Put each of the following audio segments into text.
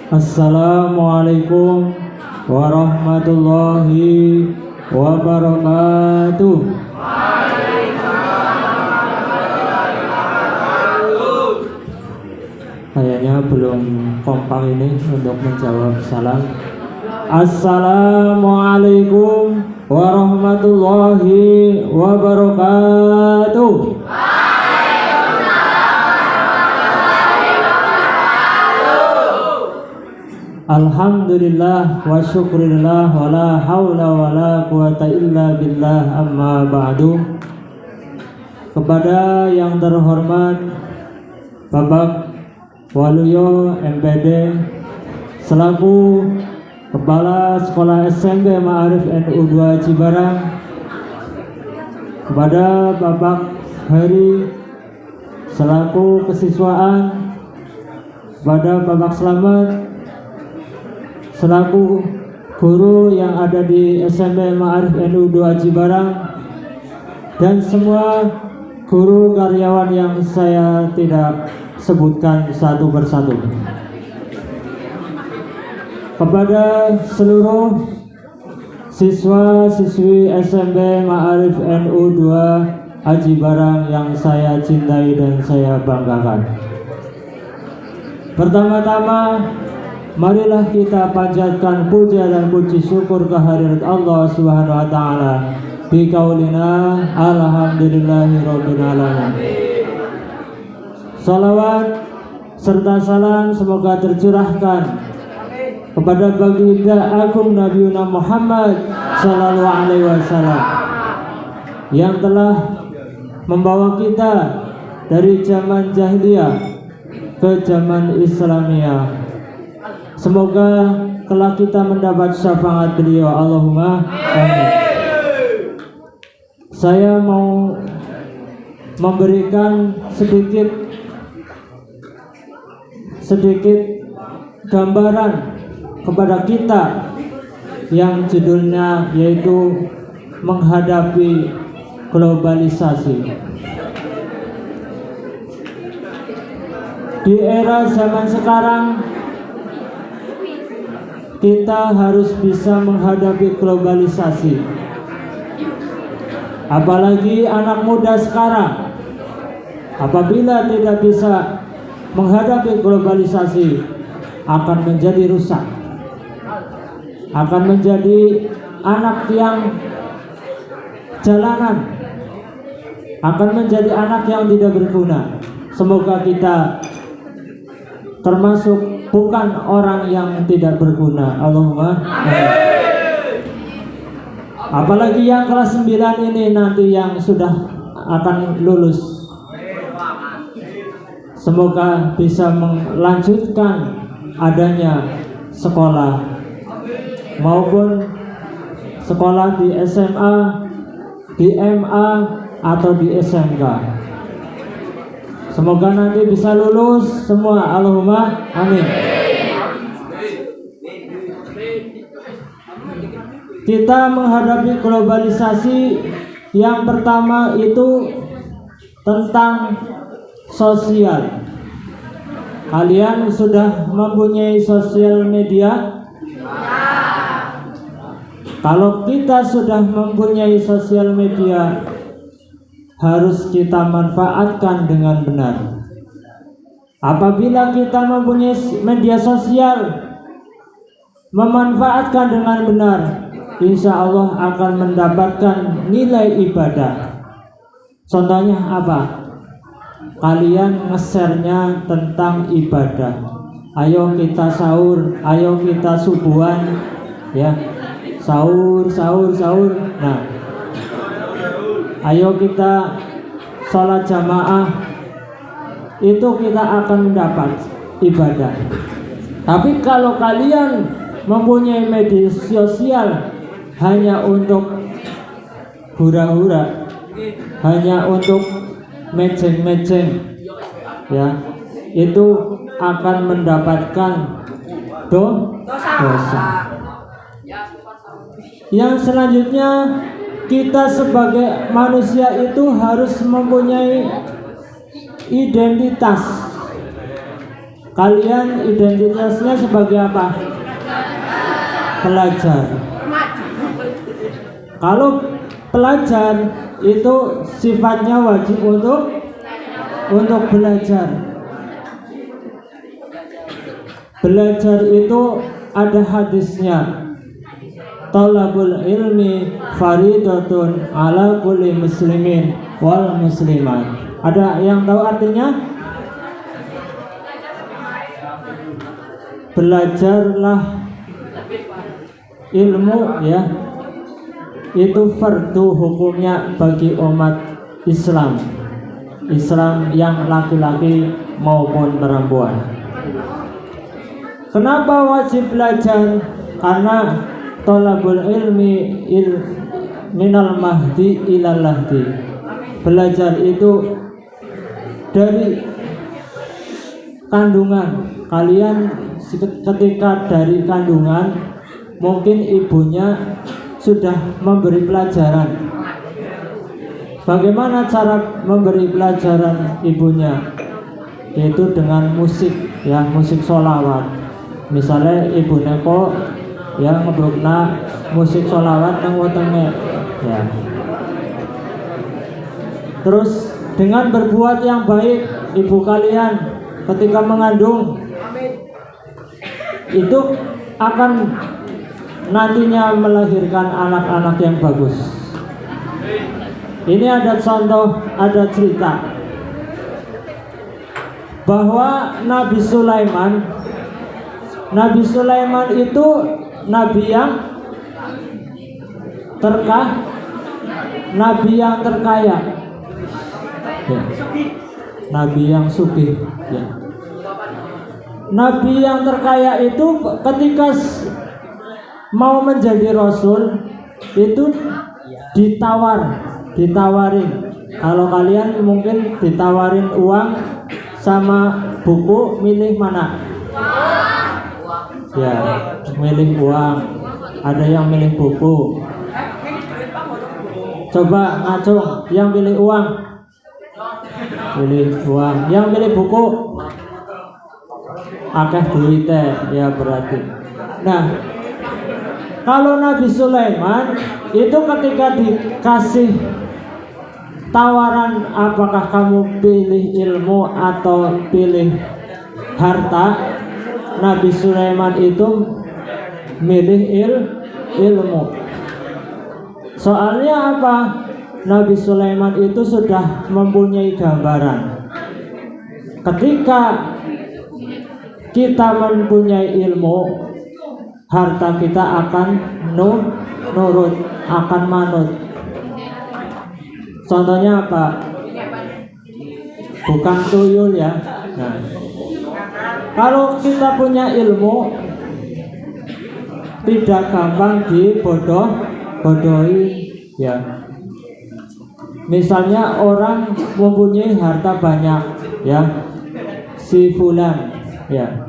Assalamualaikum warahmatullahi wabarakatuh. Kayaknya belum kompak ini untuk menjawab salam. Assalamualaikum warahmatullahi wabarakatuh. Alhamdulillah wa syukrillah wa la hawla wa la quwata illa billah, amma ba'du. Kepada yang terhormat Bapak Waluyo MPD selaku Kepala Sekolah SMP Ma'arif NU 2 Cibarang, kepada Bapak Heri selaku kesiswaan, kepada Bapak Slamet selaku guru yang ada di SMP Ma'arif NU 2 Cibarang, dan semua guru karyawan yang saya tidak sebutkan satu persatu. Kepada seluruh siswa-siswi SMP Ma'arif NU 2 Aji Barang yang saya cintai dan saya banggakan. Pertama-tama, marilah kita panjatkan puja dan puji syukur kehadirat Allah Subhanahu wa taala bi qaulina alhamdulillahirabbil alamin. Salawat serta salam semoga tercurahkan kepada baginda agung Nabiuna Muhammad sallallahu alaihi wasallam yang telah membawa kita dari zaman jahiliyah ke zaman Islamiyah. Semoga kelak kita mendapat syafaat beliau. Allahumma amin. Saya mau memberikan sedikit gambaran kepada kita yang judulnya yaitu menghadapi globalisasi. Di era zaman sekarang kita harus bisa menghadapi globalisasi. Apalagi anak muda sekarang, apabila tidak bisa menghadapi globalisasi, akan menjadi rusak, akan menjadi anak yang jalanan, akan menjadi anak yang tidak berguna. Semoga kita termasuk bukan orang yang tidak berguna. Allahumma amin. Apalagi yang kelas 9 ini nanti yang sudah akan lulus, semoga bisa melanjutkan adanya sekolah maupun sekolah di SMA, di MA atau di SMK. Semoga nanti bisa lulus semua. Allahumma amin. Kita menghadapi globalisasi, yang pertama itu tentang sosial. Kalian sudah mempunyai sosial media? Kalau kita sudah mempunyai sosial media, harus kita manfaatkan dengan benar. Apabila kita mempunyai media sosial, memanfaatkan dengan benar, insya Allah akan mendapatkan nilai ibadah. Contohnya apa? Kalian nge-share-nya tentang ibadah. Ayo kita sahur, ayo kita subuhan, ya, sahur. Nah, ayo kita sholat jamaah, itu kita akan mendapat ibadah. Tapi kalau kalian mempunyai media sosial hanya untuk hura-hura, hanya untuk mejeng-mejeng, ya, itu akan mendapatkan dosa. Yang selanjutnya, kita sebagai manusia itu harus mempunyai identitas. Kalian identitasnya sebagai apa? Pelajar. Kalau pelajar itu sifatnya wajib untuk belajar. Belajar itu ada hadisnya. Talabul ilmi faridatun ala kulli muslimin wal muslimat. Ada yang tahu artinya? Belajarlah ilmu ya. Itu fardu hukumnya bagi umat Islam. Islam yang laki-laki maupun perempuan. Kenapa wajib belajar? Karena thalabul ilmi minal mahdi ilal lahdi. Belajar itu dari kandungan. Kalian ketika dari kandungan mungkin ibunya sudah memberi pelajaran. Bagaimana cara memberi pelajaran ibunya? Yaitu dengan musik ya, musik sholawat. Misalnya ibu neko ya ngebrukna musik sholawat nang wetenge ya. Terus dengan berbuat yang baik ibu kalian ketika mengandung itu akan nantinya melahirkan anak-anak yang bagus. Ini ada contoh, ada cerita bahwa Nabi Sulaiman itu nabi yang terkaya ya. Nabi yang sugih ya. Nabi yang terkaya itu ketika mau menjadi rasul itu ditawarin. Kalau kalian mungkin ditawarin uang sama buku, milih mana? Ya, milih uang. Ada yang milih buku. Coba ngacung, yang pilih uang. Pilih uang. Yang pilih buku. Akeh duitnya ya berarti. Nah, kalau Nabi Sulaiman itu ketika dikasih tawaran apakah kamu pilih ilmu atau pilih harta, Nabi Sulaiman itu milih ilmu. Soalnya apa? Nabi Sulaiman itu sudah mempunyai gambaran. Ketika kita mempunyai ilmu, harta kita akan nurut, akan manut. Contohnya apa? Bukan tuyul ya. Nah, kalau kita punya ilmu, tidak gampang dibodohi ya. Misalnya orang mempunyai harta banyak ya, si fulan ya.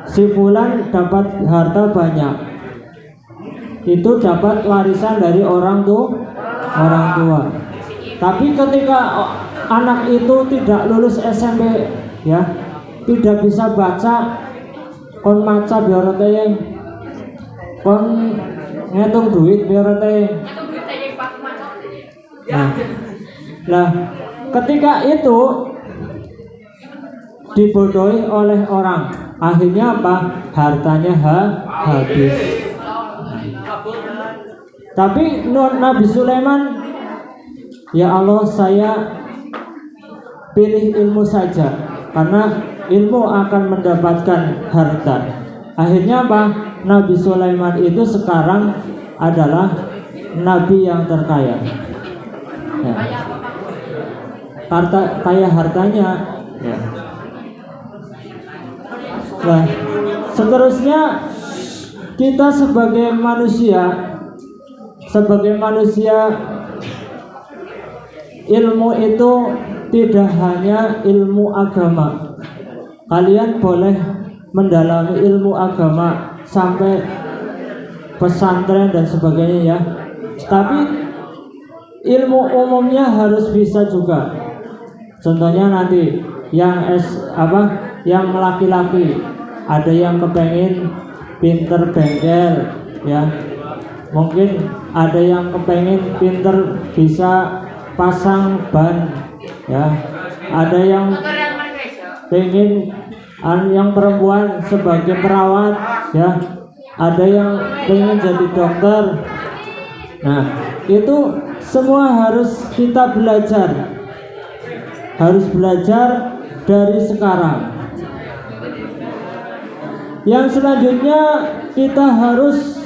Si fulan dapat harta banyak. Itu dapat warisan dari orang tua. Tapi ketika anak itu tidak lulus SMP ya, tidak bisa baca, kon maca bioroteng, kon ngitung duit bioroteng. Nah, ketika itu dibodohi oleh orang, akhirnya apa? Hartanya habis. Tapi Nabi Sulaiman, ya Allah, saya pilih ilmu saja, karena ilmu akan mendapatkan harta. Akhirnya apa? Nabi Sulaiman itu sekarang adalah nabi yang terkaya ya. Hartanya ya. Nah, seterusnya kita sebagai manusia ilmu itu tidak hanya ilmu agama. Kalian boleh mendalami ilmu agama sampai pesantren dan sebagainya ya. Tapi ilmu umumnya harus bisa juga. Contohnya nanti yang yang laki-laki, ada yang kepengen pinter bengkel ya, mungkin ada yang kepengen pinter bisa pasang ban ya, ada yang pengen yang perempuan sebagai perawat ya, ada yang pengen jadi dokter. Nah, itu semua harus kita belajar, harus belajar dari sekarang. Yang selanjutnya kita harus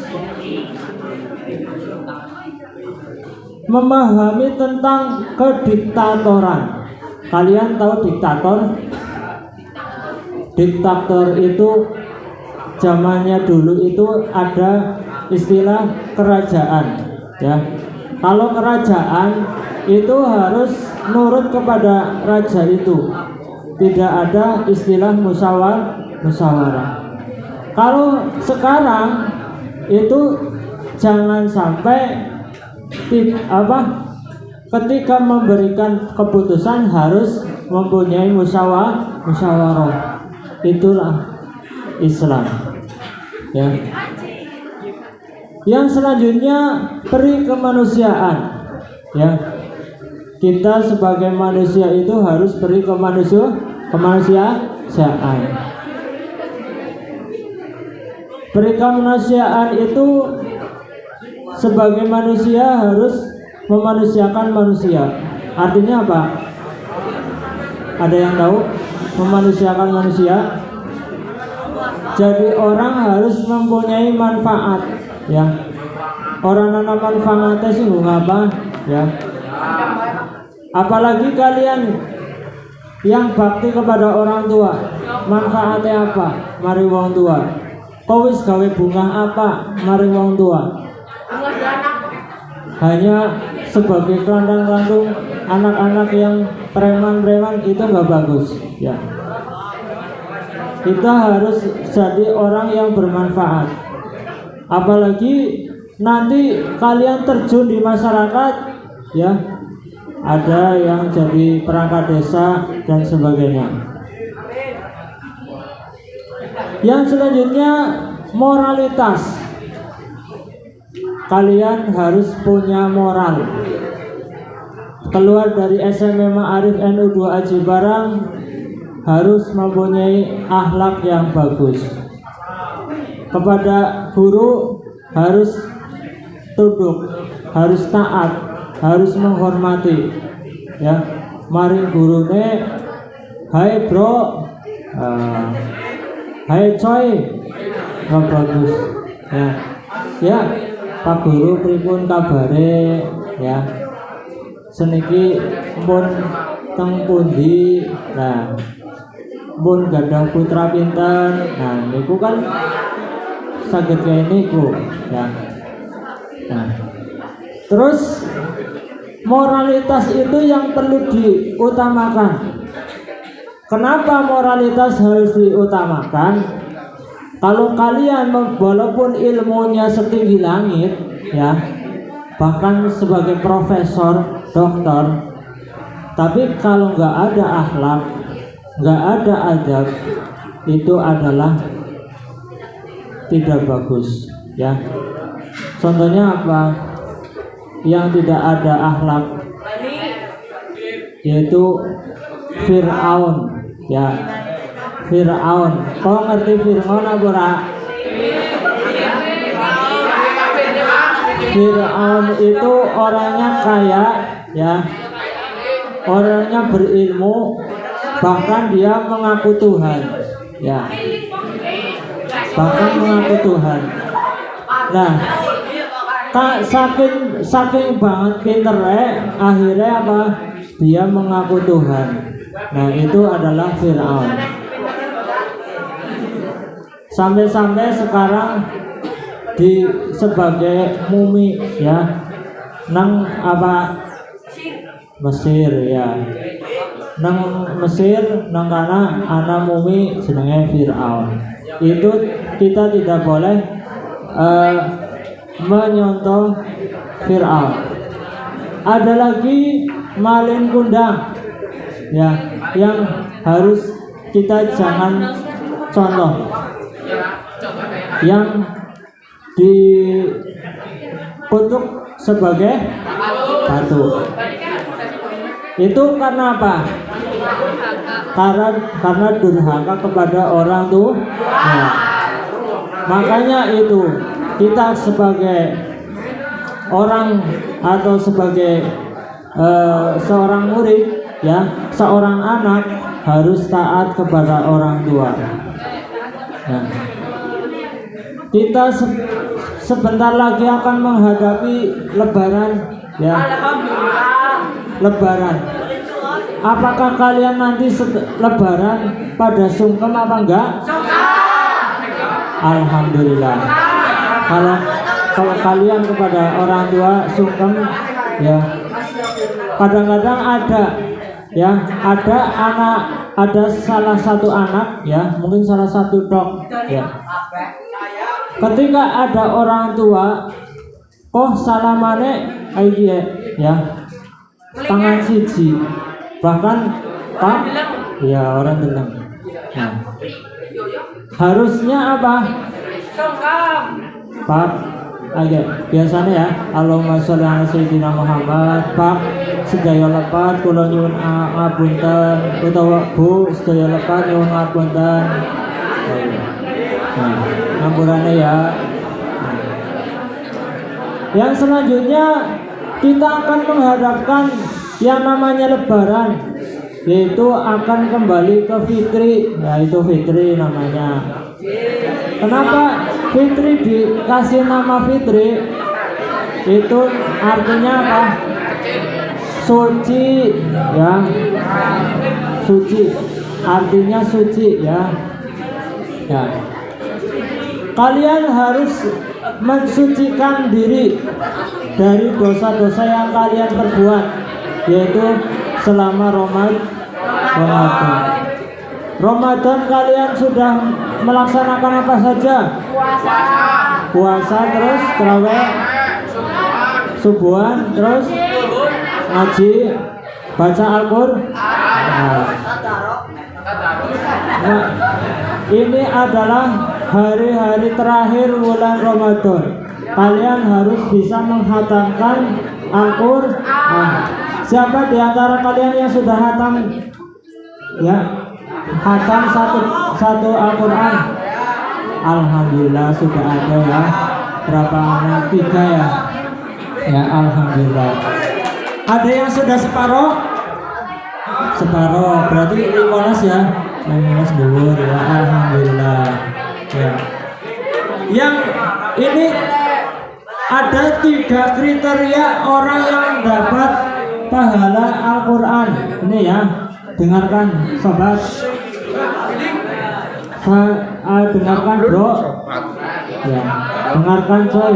memahami tentang kediktatoran. Kalian tahu diktator? Diktator itu zamannya dulu itu ada istilah kerajaan ya. Kalau kerajaan itu harus nurut kepada raja itu, tidak ada istilah musyawarah. Kalau sekarang itu jangan sampai ketika memberikan keputusan harus mempunyai musyawarah. Itulah Islam ya. Yang selanjutnya peri kemanusiaan ya. Kita sebagai manusia itu harus peri kemanusiaan. Peri kemanusiaan itu sebagai manusia harus memanusiakan manusia. Artinya apa? Ada yang tahu? Memanusiakan manusia. Jadi orang harus mempunyai manfaat ya. Orang nana manfaatnya sih apa ya. Apalagi kalian yang bakti kepada orang tua, manfaatnya apa? Mari wong tua. Kau wis gawe bunga apa? Mari wong tua. Hanya sebagai kandang-kandung anak-anak yang preman-preman itu nggak bagus ya. Kita harus jadi orang yang bermanfaat. Apalagi nanti kalian terjun di masyarakat ya, ada yang jadi perangkat desa dan sebagainya. Yang selanjutnya moralitas. Kalian harus punya moral. Keluar dari SMA Ma'arif NU 2 Aji Barang harus mempunyai akhlak yang bagus. Kepada guru harus tunduk, harus taat, harus menghormati ya. Mari gurune, hai bro, hai coy, nggak bagus ya. Ya, Pak Guru pripun kabare ya. Seniki pun teng pundi. Nah, pun gadang putra pinten. Nah, niku kan saged kaya niku ya. Nah, terus moralitas itu yang perlu diutamakan. Kenapa moralitas harus diutamakan? Kalau kalian walaupun ilmunya setinggi langit ya, bahkan sebagai profesor, doktor, tapi kalau nggak ada akhlak, nggak ada adab, itu adalah tidak bagus ya. Contohnya apa? Yang tidak ada akhlak, yaitu Fir'aun ya. Fir'aun, kau ngerti Fir'aun apa ora? Fir'aun itu orangnya kaya ya, orangnya berilmu, bahkan dia mengaku Tuhan ya, bahkan mengaku Tuhan. Nah, saking banget pinternya, akhirnya apa? Dia mengaku Tuhan. Nah, itu adalah Fir'aun. Sampai-sampai sekarang di sebagai mumi ya, nang apa Mesir ya, nang Mesir nang kana ana mumi jenenge Fir'aun. Itu kita tidak boleh menyontoh Fir'aun. Ada lagi malin kundang ya, yang harus kita jangan contoh yang dikutuk sebagai batu. Itu karena apa? Karena durhaka kepada orang tua. Nah, makanya itu kita sebagai orang atau sebagai seorang murid, ya, seorang anak harus taat kepada orang tua. Nah, kita sebentar lagi akan menghadapi Lebaran, ya. Lebaran. Apakah kalian nanti Lebaran pada sungkem apa enggak? Alhamdulillah. Kalau kalian kepada orang tua sungkem, ya. Kadang-kadang ada, ya, ada salah satu anak, ya, mungkin salah satu dok, ya. Ketika ada orang tua, salamane aja, ya, tangan siji, bahkan pak, ya, orang bilang, nah, harusnya apa? Pak, aja biasanya, ya, Allahumma sholli ala sayyidina Muhammad. Pak, sedaya lepat kula nyuwun ngapunten, utawa Bu, sedaya lepat nyuwun ngapunten. Nah, ngampurane, ya. Yang selanjutnya kita akan menghadapkan yang namanya Lebaran, yaitu akan kembali ke Fitri, yaitu Fitri namanya. Kenapa Fitri dikasih nama Fitri? Itu artinya apa? Suci, ya. Suci, artinya suci, ya. Ya. Kalian harus mensucikan diri dari dosa-dosa yang kalian perbuat, yaitu selama Ramadan. Ramadan kalian sudah melaksanakan apa saja? Puasa, terus tarawih, subuhan, terus ngaji, baca Al-Qur'an. Nah, ini adalah hari-hari terakhir bulan Ramadan. Kalian harus bisa menghatamkan Al-Qur'an. Siapa di antara kalian yang sudah hatam? Ya, hatam satu Al-Qur'an. Alhamdulillah sudah ada, ya. Berapa anak? 3, ya. Ya, alhamdulillah. Ada yang sudah separoh? Separoh, berarti 15, ya. 15 dulu, ya. Alhamdulillah. Ya. Yang ini ada 3 kriteria orang yang dapat pahala Al-Qur'an. Ini, ya. Dengarkan, sobat. Dengarkan, bro. Ya, dengarkan, coy.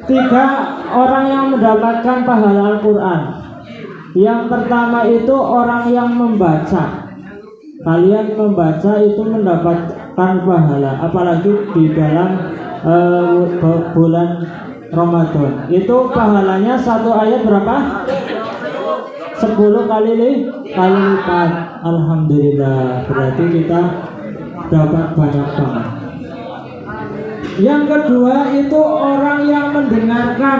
3 orang yang mendapatkan pahala Al-Qur'an. Yang pertama itu orang yang membaca. Kalian membaca itu mendapatkan pahala, apalagi di dalam bulan Ramadan. Itu pahalanya satu ayat berapa? 10 kali lipat. Alhamdulillah, berarti kita dapat banyak banget. Yang kedua itu orang yang mendengarkan.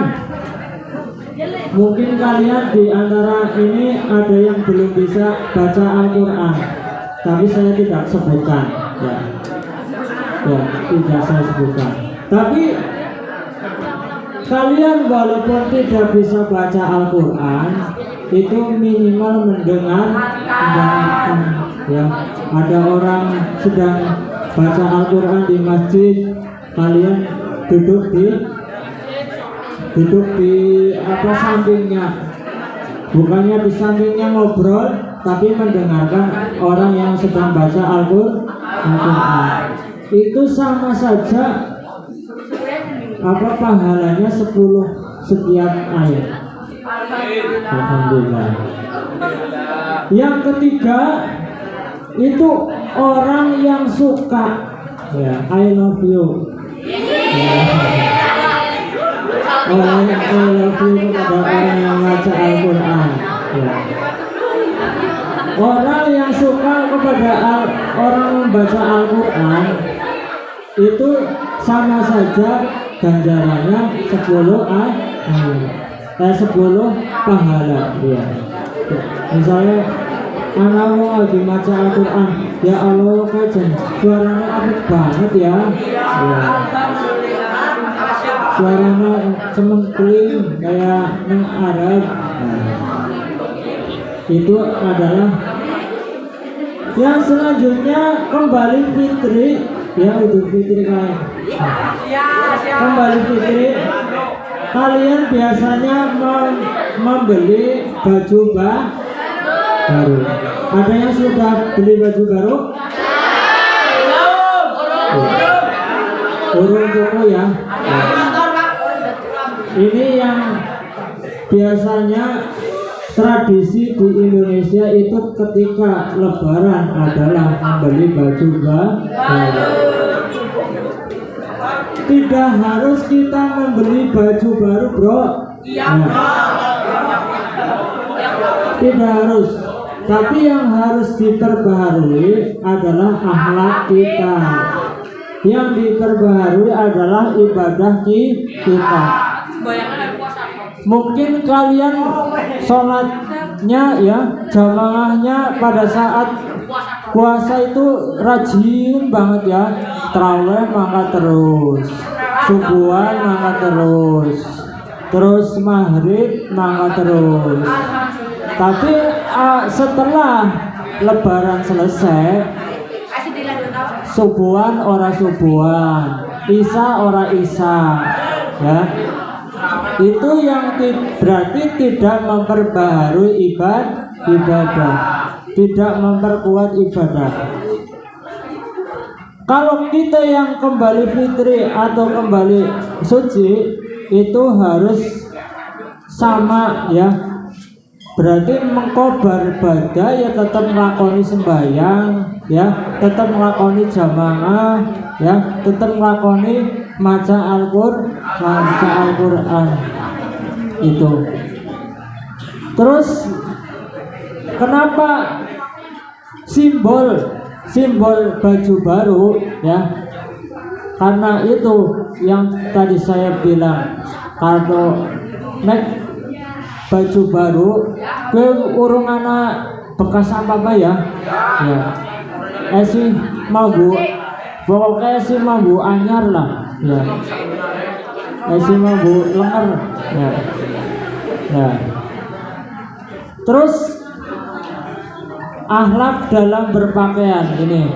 Mungkin kalian di antara ini ada yang belum bisa baca Al-Qur'an, tapi saya tidak sebutkan, ya. Ya, tidak saya sebutkan. Tapi kalian walaupun tidak bisa baca Al-Qur'an, itu minimal mendengarkan, ya. Ada orang sedang baca Al-Qur'an di masjid, kalian duduk di apa sampingnya, bukannya di sampingnya ngobrol, tapi mendengarkan orang yang sedang baca Al-Qur'an. Itu sama saja apa pahalanya 10 setiap ayat. Alhamdulillah. Yang ketiga itu orang yang suka, ya, I love you, ya. Orang yang I love you kepada orang yang baca Al-Qur'an, ya. Orang yang suka orang membaca Al-Quran itu sama saja ganjarannya 10 pahala ya. Misalnya anak mau lagi baca Al-Quran, ya Allah kajen suaranya apik banget ya, suaranya cemengkling kayak neng Arab. Itu adalah yang selanjutnya. Kembali fitri ya, Idul Fitri kalian. Kembali fitri, kalian biasanya membeli baju baru. Ada yang sudah beli baju baru? Urung tuku ya. Ini yang biasanya tradisi di Indonesia itu ketika Lebaran adalah membeli baju baru. Tidak harus kita membeli baju baru, bro. Tidak harus. Tapi yang harus diperbaharui adalah akhlak kita. Yang diperbaharui adalah ibadah kita. Mungkin kalian sholatnya ya, jamaahnya pada saat puasa itu rajin banget ya. Tarawih mangkat terus, subuhan mangkat terus maghrib mangkat terus. Tapi setelah Lebaran selesai, subuhan ora subuhan, isya ora isya, ya. Itu yang berarti tidak memperbaharui ibadah, tidak memperkuat ibadah. Kalau kita yang kembali fitri atau kembali suci itu harus sama ya. Berarti mengkobar ibadah ya, tetap melakoni sembahyang ya, tetap melakoni jamaah ya, tetap melakoni maca Al-Quran itu. Terus kenapa simbol baju baru ya? Karena itu yang tadi saya bilang, kalau baju baru ke urung anak bekas apa ya? Ya. Esi mambu, pokoknya esi mambu anyar lah. Ya. Esi mambu lengar. Ya. Ya. Terus akhlak dalam berpakaian ini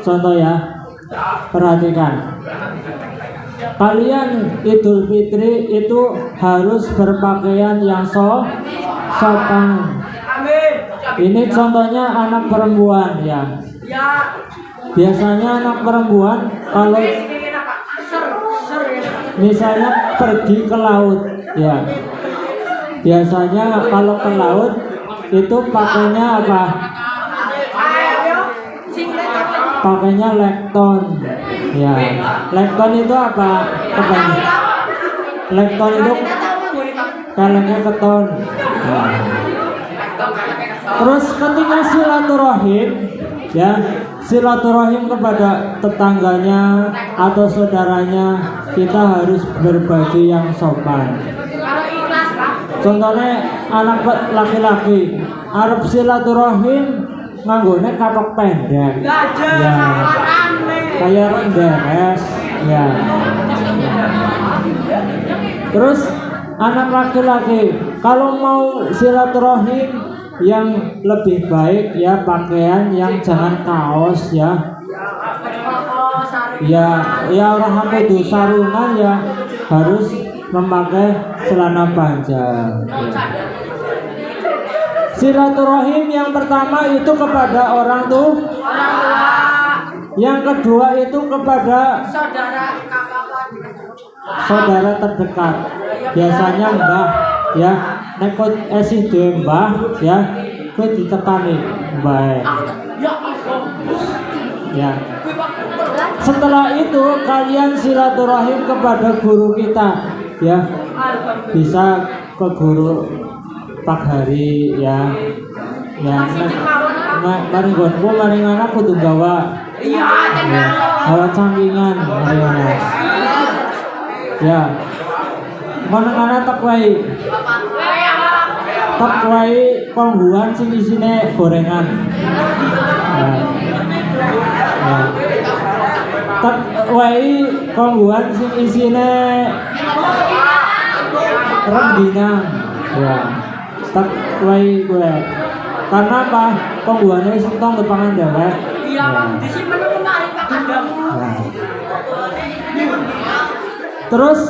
contoh ya, perhatikan. Kalian Idul Fitri itu harus berpakaian yang sopan. Ini contohnya anak perempuan ya. Biasanya anak perempuan kalau misalnya pergi ke laut ya, biasanya kalau ke laut itu pakainya apa? Pakainya lekton ya. Lekton itu apa? Lekton itu kalengnya keton ya. Terus ketika silaturahim ya, silaturahim kepada tetangganya atau saudaranya, kita harus berbaju yang sopan. Contohnya anak laki-laki arep silaturahim nganggone katok pendek ya, kayak rendes ya. Terus anak laki-laki kalau mau silaturahim yang lebih baik ya, pakaian yang jangan kaos ya. Ya orang itu sarungan ya, harus memakai celana panjang ya. Silaturahim yang pertama itu kepada orang tua, yang kedua itu kepada saudara terdekat, biasanya mbah ya. Nekot esih dhewe mbah ya, kowe ditekani mbah ya. Setelah itu kalian silaturahim kepada guru kita ya, bisa ke guru Pak Hari ya, mari gonku mari anak kudu gawa. Iya, Gawa cangkingan mari anak. Ya. Mana tak wae. Tak wae pangguan sing isine gorengan. Ya. Ya. Tak wae pangguan sing isine rengginang. Ya. Tak wae gue. Karena apa? Pangguane sing tong depangan dewek. iya, disimpen kemarin Pak Kandang. Terus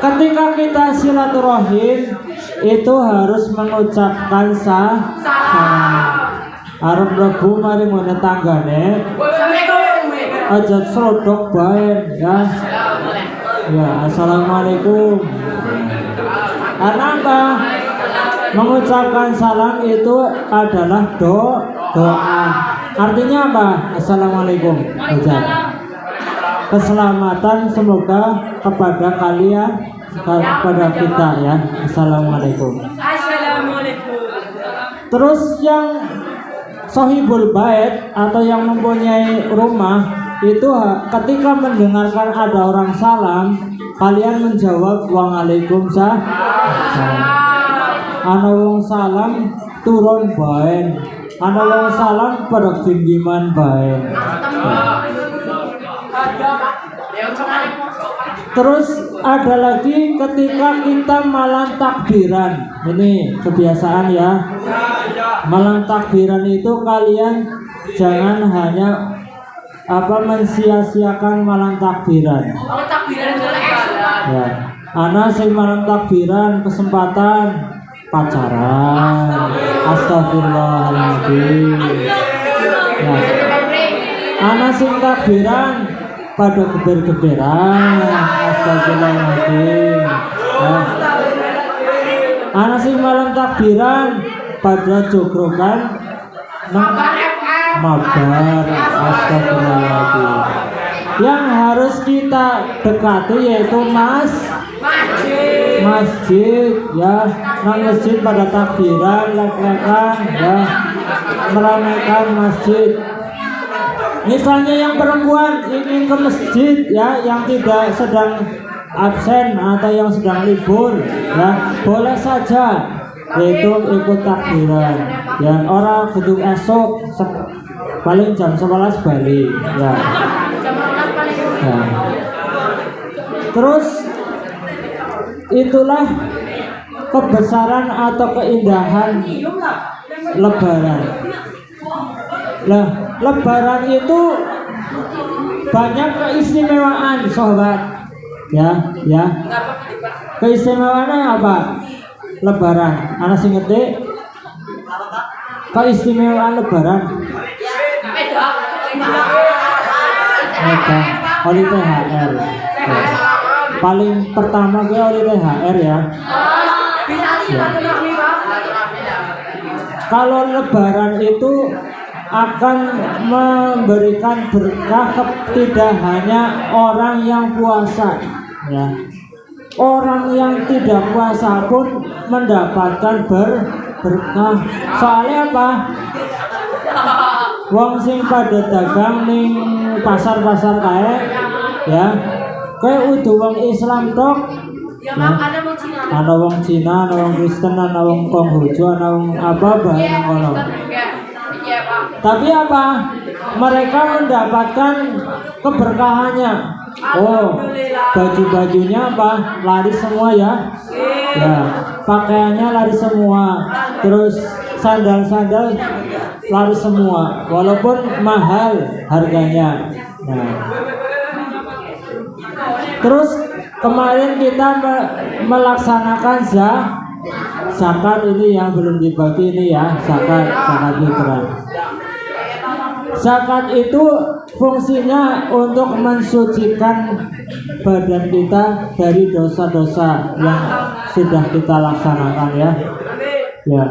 ketika kita silaturahim itu harus mengucapkan salam. Arep mlebu mari ngene tanggane. Aja srodok bae ya. Ya, assalamualaikum. Karena apa? Mengucapkan salam itu adalah doa. Artinya apa? Assalamualaikum. Keselamatan semoga kepada kalian, kepada kita ya. Assalamualaikum. Assalamualaikum. Terus yang sohibul bait atau yang mempunyai rumah itu ketika mendengarkan ada orang salam, kalian menjawab waalaikumsalam. Ana wong salam turun bae. Ana wong salam pada genggiman bae. Terus ada lagi ketika kita malam takbiran. Ini kebiasaan ya. Malam takbiran itu kalian jangan hanya mensia-siakan malam takbiran. Ya. Ana sing malam takbiran kesempatan pacaran. Astagfirullahaladzim. Ya. Ana sing takbiran pada geber-geberan. Astagfirullahaladzim. Ya. Ana sing malam takbiran pada jogrokan mabar. Astagfirullahaladzim. Yang harus kita dekati yaitu masjid ya. Nang masjid pada takbiran lek-lekan ya, meramaikan masjid. Misalnya yang perempuan ingin ke masjid ya, yang tidak sedang absen atau yang sedang libur ya, boleh saja yaitu ikut takbiran ya. Orang butuh esok paling jam 11 balik ya. Ya. Terus itulah kebesaran atau keindahan Lebaran. Lah, Lebaran itu banyak keistimewaan, sahabat. Ya. Keistimewaannya apa? Lebaran. Anak sing ngerti? Keistimewaan Lebaran. Oli THR. Ya. Paling pertama gue oli THR ya. Ya. Kalau Lebaran itu akan memberikan berkah tidak hanya orang yang puasa ya. Orang yang tidak puasa pun mendapatkan berkah. Soalnya apa? Wong sing pada dagang ning pasar-pasar kae ya. Kowe udah wong Islam tok. Ya, ana wong Cina, ana wong Kristen, ana wong Konghucu, ana wong apa bae nang kono. Tapi apa? Mereka mendapatkan keberkahannya. Oh, baju-bajunya apa? Laris semua ya. Ya, pakaiannya laris semua. Terus sandal-sandal laris semua, walaupun mahal harganya. Nah, terus kemarin kita melaksanakan zakat ini yang belum dibagi ini ya, zakat fitrah. Zakat itu fungsinya untuk mensucikan badan kita dari dosa-dosa yang sudah kita laksanakan ya. Ya,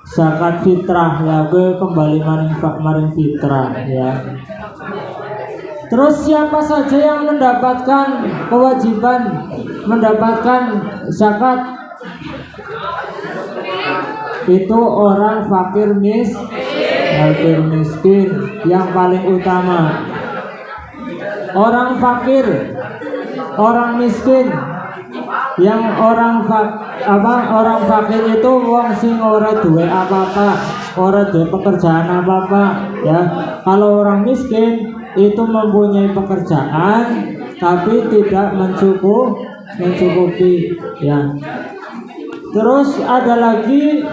zakat fitrah ya, gue kembali maring fitrah ya. Terus siapa saja yang mendapatkan kewajiban mendapatkan zakat? Itu orang fakir fakir miskin yang paling utama. Orang fakir, orang miskin, yang orang fakir itu wong sing ora duwe apa-apa, ora duwe pekerjaan apa-apa ya. Kalau orang miskin itu mempunyai pekerjaan tapi tidak mencukupi ya. Terus ada lagi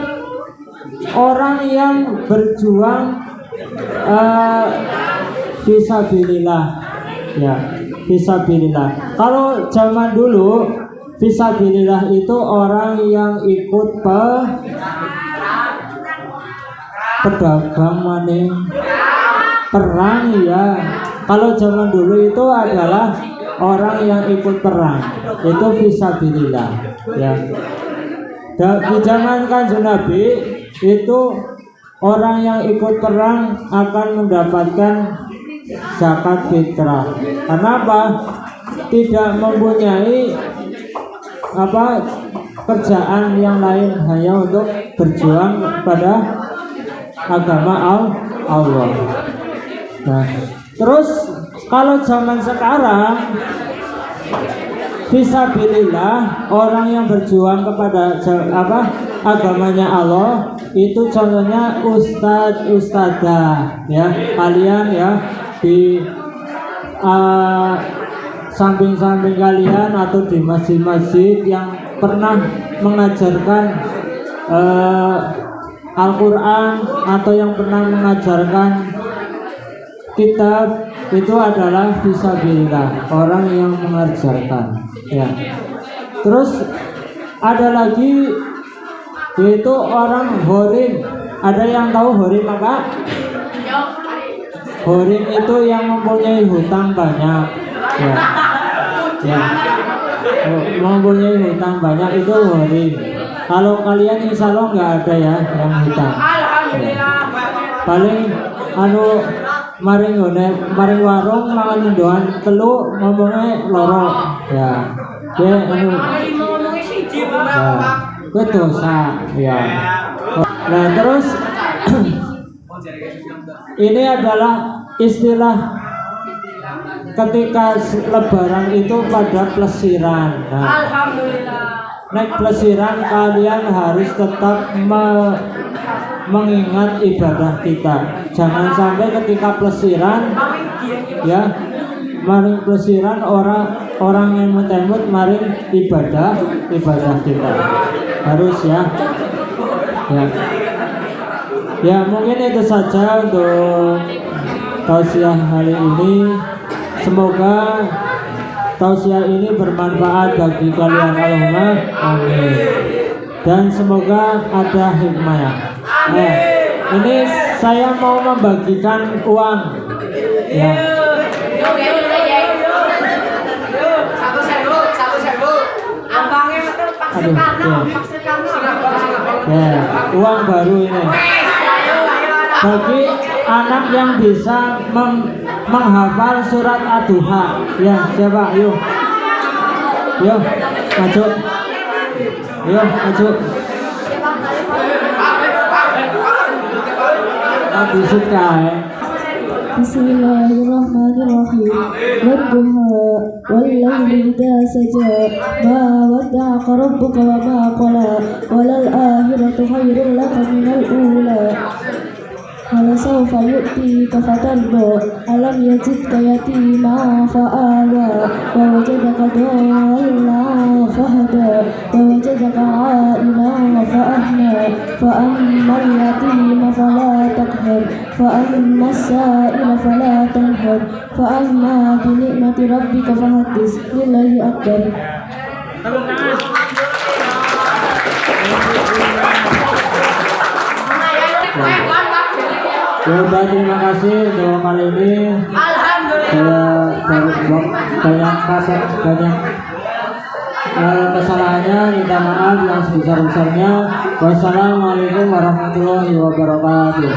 orang yang berjuang fisabilillah ya, fisabilillah. Kalau zaman dulu fisabilillah itu orang yang ikut pedagang maning perang ya. Kalau zaman dulu itu adalah orang yang ikut perang, itu fisabilillah ya. Di zaman Kanjeng Nabi itu orang yang ikut perang akan mendapatkan zakat fitrah. Kenapa? Tidak mempunyai kerjaan yang lain, hanya untuk berjuang pada agama Allah. Nah, terus kalau zaman sekarang fisabilillah, orang yang berjuang kepada agamanya Allah, itu contohnya ustadzah ya. Kalian ya di samping-samping kalian atau di masjid-masjid yang pernah mengajarkan Al-Quran atau yang pernah mengajarkan kitab, itu adalah fisabilillah, orang yang mengajarkan ya. Terus ada lagi yaitu orang horim. Ada yang tahu horim apa? Horim itu yang mempunyai hutang banyak ya. Ya, mempunyai hutang banyak itu horim. Kalau kalian insya Allah nggak ada ya yang hutang ya. Paling maring warung mangan ndoan telu ngomongnya loro ya. Ya dosa ya. Nah terus ini adalah istilah ketika lebaran itu pada plesiran. Nah, naik plesiran kalian harus tetap mengingat ibadah kita. Jangan sampai ketika plesiran ya, maring plesiran orang yang metemut maring ibadah kita. Harus ya. Ya mungkin itu saja untuk tausiah hari ini. Semoga tausiah ini bermanfaat bagi kalian, Allahumma amin. Dan semoga ada hikmahnya. Ini saya mau membagikan uang ya. Aduh, ya, uang baru ini bagi anak yang bisa menghafal surat Ad-Duha ya. Siapa? Yuk maju. Bismillah. Bismillahirrahmanirrahim. Wadduha wallaili idza saja ma wadda'aka rabbuka wa ma qala walal akhiratu khairul laka minal ula. Hal sawfa yu'tika fatarda alam yajidka yatima fa'awa wa wajadaka dhallan fahada wa wajadaka 'ailan fa'ahna fa ammal yatima fala taqhar fa ammas sa'ila fala tanhar fa amma bi ni'mati rabbika fahaddits. Lillahi akbar. Ya udah, terima kasih untuk kali ini. Banyak kesalahannya, minta maaf yang sebesar-besarnya. Wassalamualaikum warahmatullahi wabarakatuh.